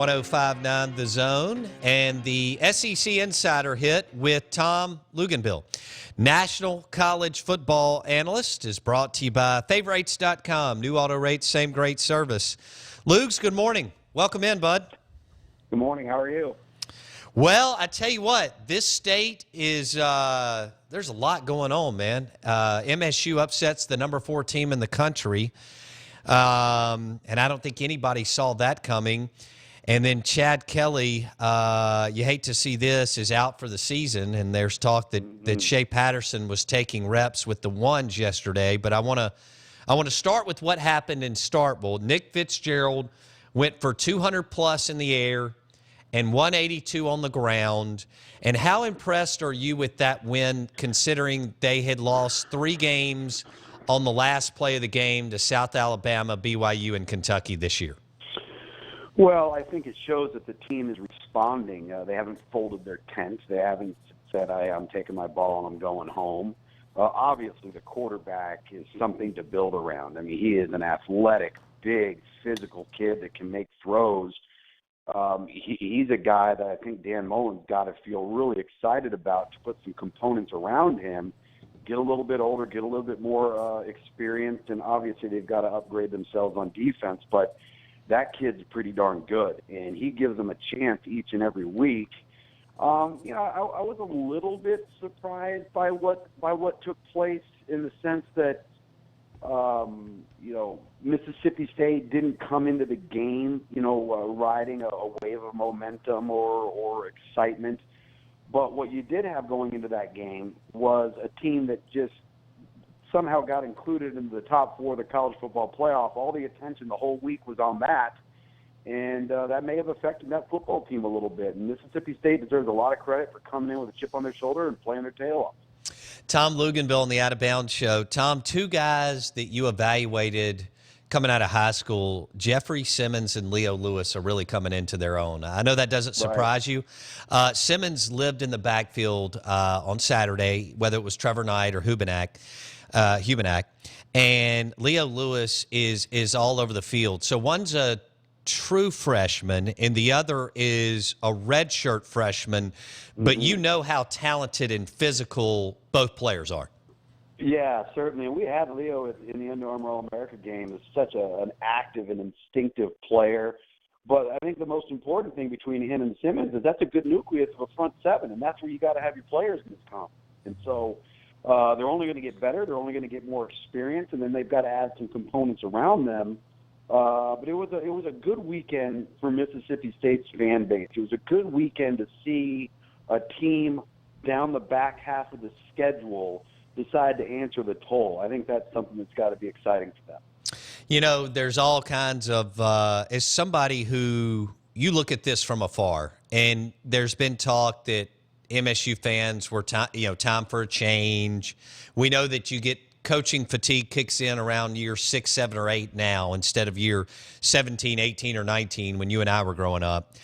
1059 The Zone and the SEC Insider Hit with Tom Luginbill. National college football analyst is brought to you by favorites.com. New auto rates, same great service. Lugs, good morning. Welcome in, bud. Good morning. How are you? Well, I tell you what, this state is there's a lot going on, man. MSU upsets the number 4 team in the country, and I don't think anybody saw that coming. And then Chad Kelly, you hate to see this, is out for the season, and there's talk that Shea Patterson was taking reps with the ones yesterday. But I want to start with what happened in Starkville. Nick Fitzgerald went for 200+ in the air and 182 on the ground. And how impressed are you with that win, considering they had lost 3 games on the last play of the game to South Alabama, BYU, and Kentucky this year? Well, I think it shows that the team is responding. They haven't folded their tent. They haven't said, I'm taking my ball and I'm going home. Obviously, the quarterback is something to build around. I mean, he is an athletic, big, physical kid that can make throws. He's a guy that I think Dan Mullen's got to feel really excited about, to put some components around him, get a little bit older, get a little bit more experienced, and obviously they've got to upgrade themselves on defense. But that kid's pretty darn good, and he gives them a chance each and every week. I was a little bit surprised by what took place, in the sense that Mississippi State didn't come into the game, riding a wave of momentum or excitement. But what you did have going into that game was a team that just somehow got included into the top 4 of the college football playoff. All the attention the whole week was on that, and that may have affected that football team a little bit. And Mississippi State deserves a lot of credit for coming in with a chip on their shoulder and playing their tail off. Tom Luginbill on the Out of Bounds Show. Tom, 2 guys that you evaluated coming out of high school, Jeffrey Simmons and Leo Lewis, are really coming into their own. I know that doesn't surprise you. Simmons lived in the backfield on Saturday, whether it was Trevor Knight or Hubenak, and Leo Lewis is all over the field. So one's a true freshman, and the other is a redshirt freshman, but you know how talented and physical both players are. Yeah, certainly. And we had Leo in the Under Armour All-America game as such an active and instinctive player. But I think the most important thing between him and Simmons is that's a good nucleus of a front 7, and that's where you got to have your players in this conference. And so they're only going to get better. They're only going to get more experience, and then they've got to add some components around them. But it was a good weekend for Mississippi State's fan base. It was a good weekend to see a team down the back half of the schedule decide to answer the toll. I think that's something that's got to be exciting for them. There's all kinds of as somebody who, you look at this from afar, and there's been talk that MSU fans were time for a change. We know that you get coaching fatigue kicks in around year 6, 7, or 8 now, instead of year 17, 18, or 19 when you and I were growing up.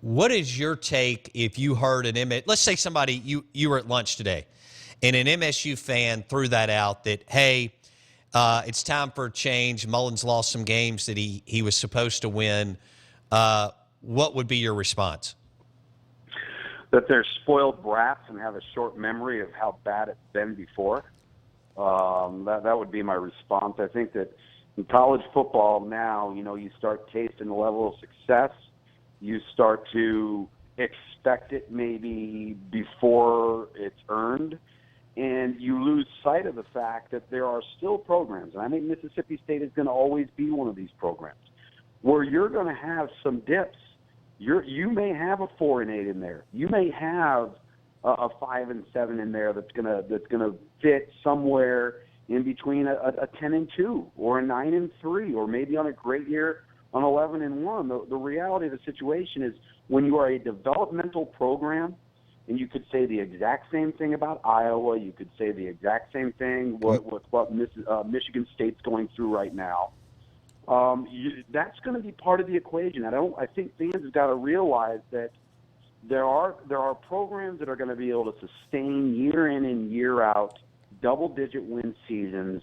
What is your take if you heard let's say somebody, you were at lunch today, and an MSU fan threw that out that, hey, it's time for a change, Mullen's lost some games that he was supposed to win. What would be your response? That they're spoiled brats and have a short memory of how bad it's been before. That would be my response. I think that in college football now, you start tasting the level of success. You start to expect it maybe before it's earned, and you lose sight of the fact that there are still programs, and I think Mississippi State is going to always be one of these programs, where you're going to have some dips. You may have a 4-8 in there. You may have a 5-7 in there that's gonna fit somewhere in between a 10-2 or a 9-3, or maybe on a great year on 11-1. The reality of the situation is, when you are a developmental program, and you could say the exact same thing about Iowa, you could say the exact same thing with what Michigan State's going through right now. That's going to be part of the equation. I think fans have got to realize that there are programs that are going to be able to sustain year in and year out double-digit win seasons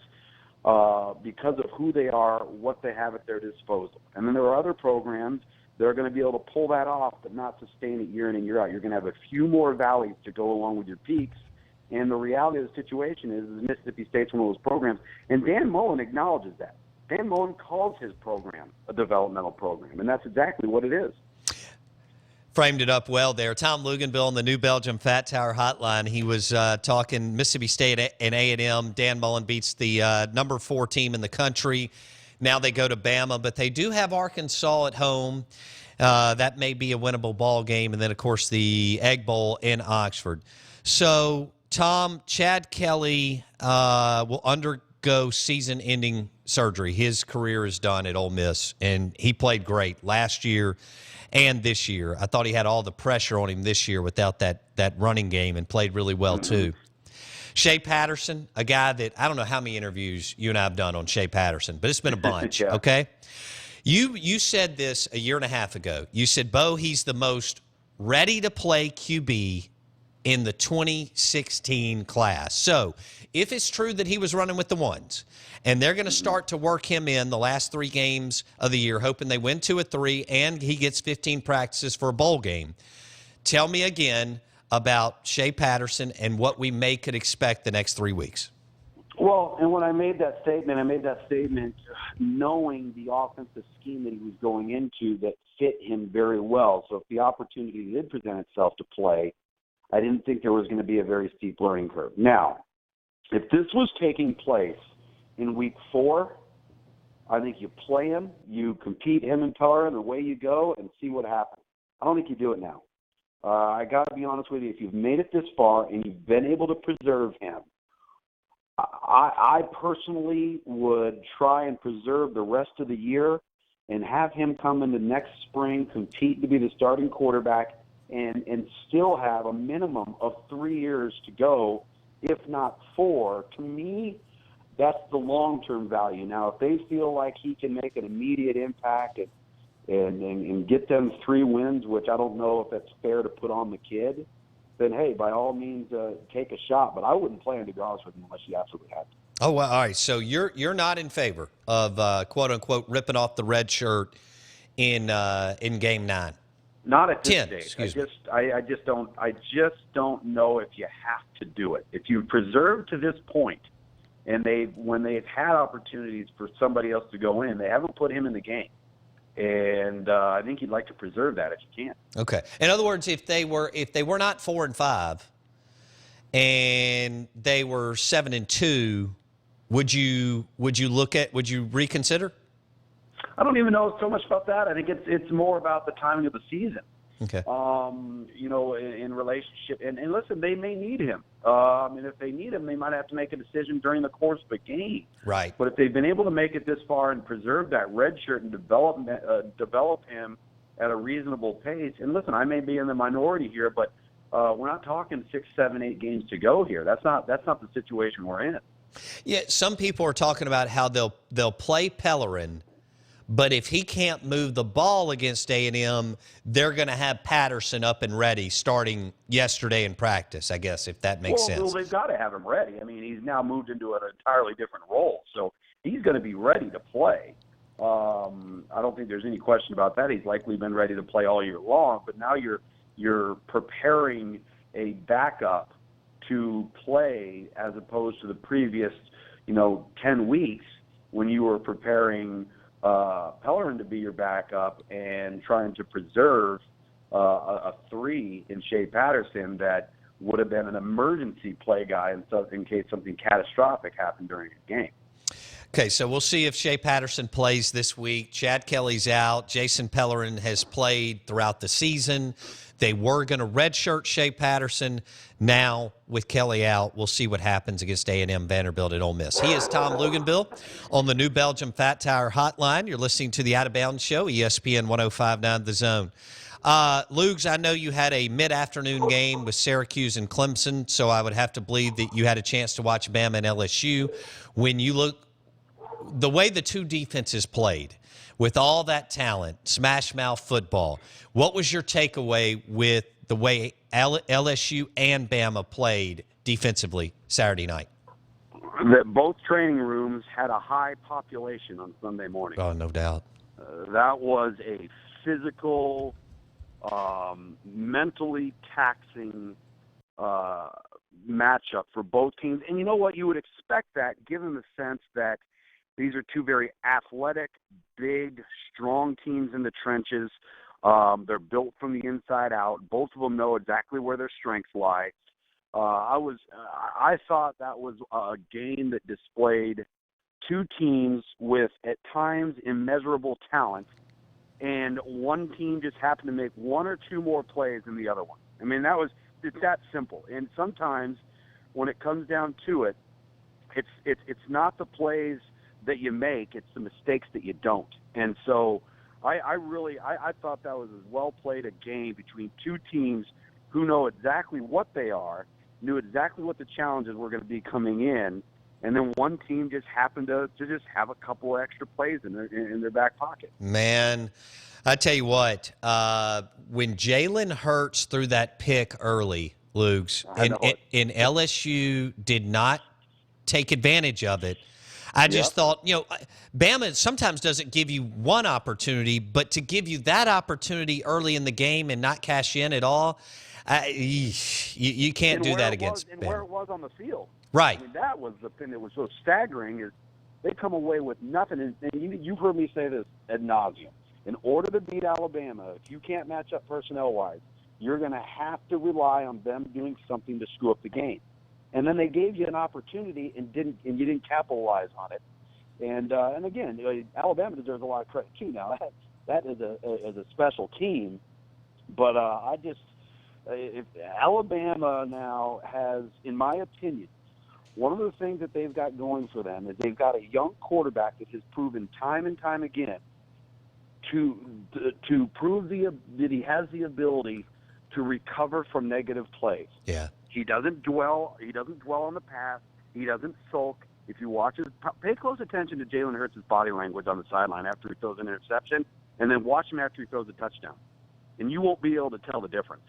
because of who they are, what they have at their disposal. And then there are other programs that are going to be able to pull that off but not sustain it year in and year out. You're going to have a few more valleys to go along with your peaks. And the reality of the situation is Mississippi State's one of those programs. And Dan Mullen acknowledges that. Dan Mullen calls his program a developmental program, and that's exactly what it is. Framed it up well there. Tom Luginbill on the New Belgium Fat Tower Hotline. He was talking Mississippi State and A&M. Dan Mullen beats the number 4 team in the country. Now they go to Bama, but they do have Arkansas at home. That may be a winnable ball game. And then, of course, the Egg Bowl in Oxford. So, Tom, Chad Kelly will undergo season-ending surgery. His career is done at Ole Miss, and he played great last year and this year. I thought he had all the pressure on him this year without that running game, and played really well too. Shea Patterson, a guy that I don't know how many interviews you and I have done on Shea Patterson, but it's been a bunch, Yeah. okay? You said this a year and a half ago. You said, Bo, he's the most ready-to-play QB in the 2016 class. So if it's true that he was running with the ones, and they're going to start to work him in the last 3 games of the year, hoping they win 2 or 3, and he gets 15 practices for a bowl game. Tell me again about Shea Patterson and what we could expect the next 3 weeks. Well, and when I made that statement knowing the offensive scheme that he was going into that fit him very well. So if the opportunity did present itself to play, I didn't think there was going to be a very steep learning curve. Now, if this was taking place in week 4, I think you play him, you compete him and Pellerin, away you go, and see what happens. I don't think you do it now. I got to be honest with you. If you've made it this far and you've been able to preserve him, I personally would try and preserve the rest of the year and have him come into next spring, compete to be the starting quarterback, and still have a minimum of 3 years to go, if not 4. To me, that's the long-term value. Now, if they feel like he can make an immediate impact and get them 3 wins, which I don't know if that's fair to put on the kid, then, hey, by all means, take a shot. But I wouldn't play him, to be honest with you, unless you absolutely had to. Oh, well, all right. So you're not in favor of, quote-unquote, ripping off the red shirt in Game 9? Not at this 10, stage. excuse me. I just don't know if you have to do it. If you preserve to this point, and when they've had opportunities for somebody else to go in, they haven't put him in the game. And I think you'd like to preserve that if you can. Okay. In other words, if they were not 4-5 and they were 7-2, would you reconsider? I don't even know so much about that. I think it's more about the timing of the season. Okay. In relationship, and listen, they may need him. And if they need him, they might have to make a decision during the course of a game. Right. But if they've been able to make it this far and preserve that red shirt and develop him at a reasonable pace, and listen, I may be in the minority here, but we're not talking 6, 7, 8 games to go here. That's not the situation we're in. Yeah, some people are talking about how they'll play Pellerin, but if he can't move the ball against A&M, they're going to have Patterson up and ready starting yesterday in practice, I guess, if that makes sense. Well, they've got to have him ready. I mean, he's now moved into an entirely different role, so he's going to be ready to play. I don't think there's any question about that. He's likely been ready to play all year long, but now you're preparing a backup to play as opposed to the previous, 10 weeks when you were preparing Pellerin to be your backup and trying to preserve a 3 in Shea Patterson that would have been an emergency play guy in case something catastrophic happened during a game. Okay, so we'll see if Shea Patterson plays this week. Chad Kelly's out. Jason Pellerin has played throughout the season. They were going to redshirt Shea Patterson. Now, with Kelly out, we'll see what happens against A&M Vanderbilt at Ole Miss. He is Tom Luginbill on the New Belgium Fat Tire Hotline. You're listening to the Out of Bounds Show, ESPN 105.9 The Zone. Lugs, I know you had a mid-afternoon game with Syracuse and Clemson, so I would have to believe that you had a chance to watch Bama and LSU. When you look the way the two defenses played, with all that talent, smash mouth football, what was your takeaway with the way LSU and Bama played defensively Saturday night? that both training rooms had a high population on Sunday morning. Oh, no doubt. That was a physical, mentally taxing matchup for both teams. And you know what? You would expect that given the sense that these are two very athletic, big, strong teams in the trenches. They're built from the inside out. Both of them know exactly where their strengths lie. I thought that was a game that displayed two teams with, at times, immeasurable talent, and one team just happened to make one or two more plays than the other one. I mean, it's that simple. And sometimes, when it comes down to it, it's not the plays that you make; it's the mistakes that you don't. And so, I thought that was as well played a game between two teams who know exactly what they are, knew exactly what the challenges were going to be coming in, and then one team just happened to just have a couple of extra plays in their back pocket. Man, I tell you what, when Jalen Hurts threw that pick early, Lugs, and LSU did not take advantage of it, I just thought, Bama sometimes doesn't give you one opportunity, but to give you that opportunity early in the game and not cash in at all, you can't do that against Bama. And where it was on the field. Right. I mean, that was the thing that was so staggering is they come away with nothing. And you've heard me say this ad nauseum. In order to beat Alabama, if you can't match up personnel-wise, you're going to have to rely on them doing something to screw up the game. And then they gave you an opportunity and you didn't capitalize on it. And again, Alabama deserves a lot of credit too. Now that is a special team, but if Alabama now has, in my opinion, one of the things that they've got going for them is they've got a young quarterback that has proven time and time again to prove that he has the ability to recover from negative plays. Yeah. He doesn't dwell on the past. He doesn't sulk. If you pay close attention to Jalen Hurts' body language on the sideline after he throws an interception, and then watch him after he throws a touchdown, and you won't be able to tell the difference.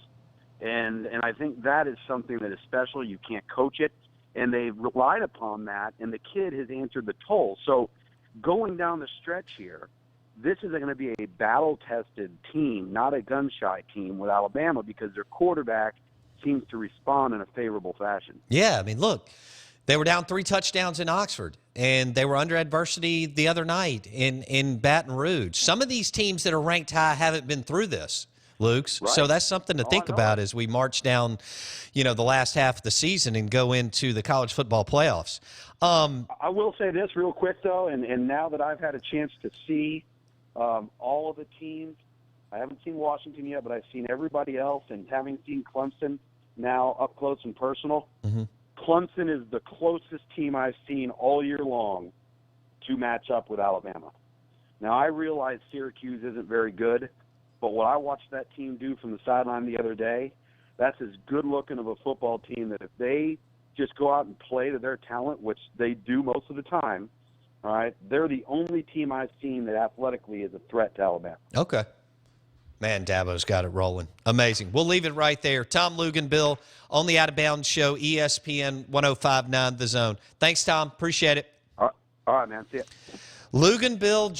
And I think that is something that is special. You can't coach it, and they've relied upon that, and the kid has answered the toll. So going down the stretch here, this is going to be a battle-tested team, not a gun-shy team with Alabama, because their quarterback seems to respond in a favorable fashion. Yeah, I mean, look, they were down 3 touchdowns in Oxford, and they were under adversity the other night in Baton Rouge. Some of these teams that are ranked high haven't been through this, Luke's. Right. So that's something to think about as we march down, the last half of the season and go into the college football playoffs. I will say this real quick, though, and now that I've had a chance to see all of the teams, I haven't seen Washington yet, but I've seen everybody else, and having seen Clemson now up close and personal, Clemson is the closest team I've seen all year long to match up with Alabama. Now, I realize Syracuse isn't very good, but what I watched that team do from the sideline the other day, that's as good-looking of a football team that if they just go out and play to their talent, which they do most of the time, all right, they're the only team I've seen that athletically is a threat to Alabama. Okay. Man, Dabo's got it rolling. Amazing. We'll leave it right there. Tom Luginbill on the Out of Bounds Show, ESPN 105.9 The Zone. Thanks, Tom. Appreciate it. All right, man. See ya. Luginbill.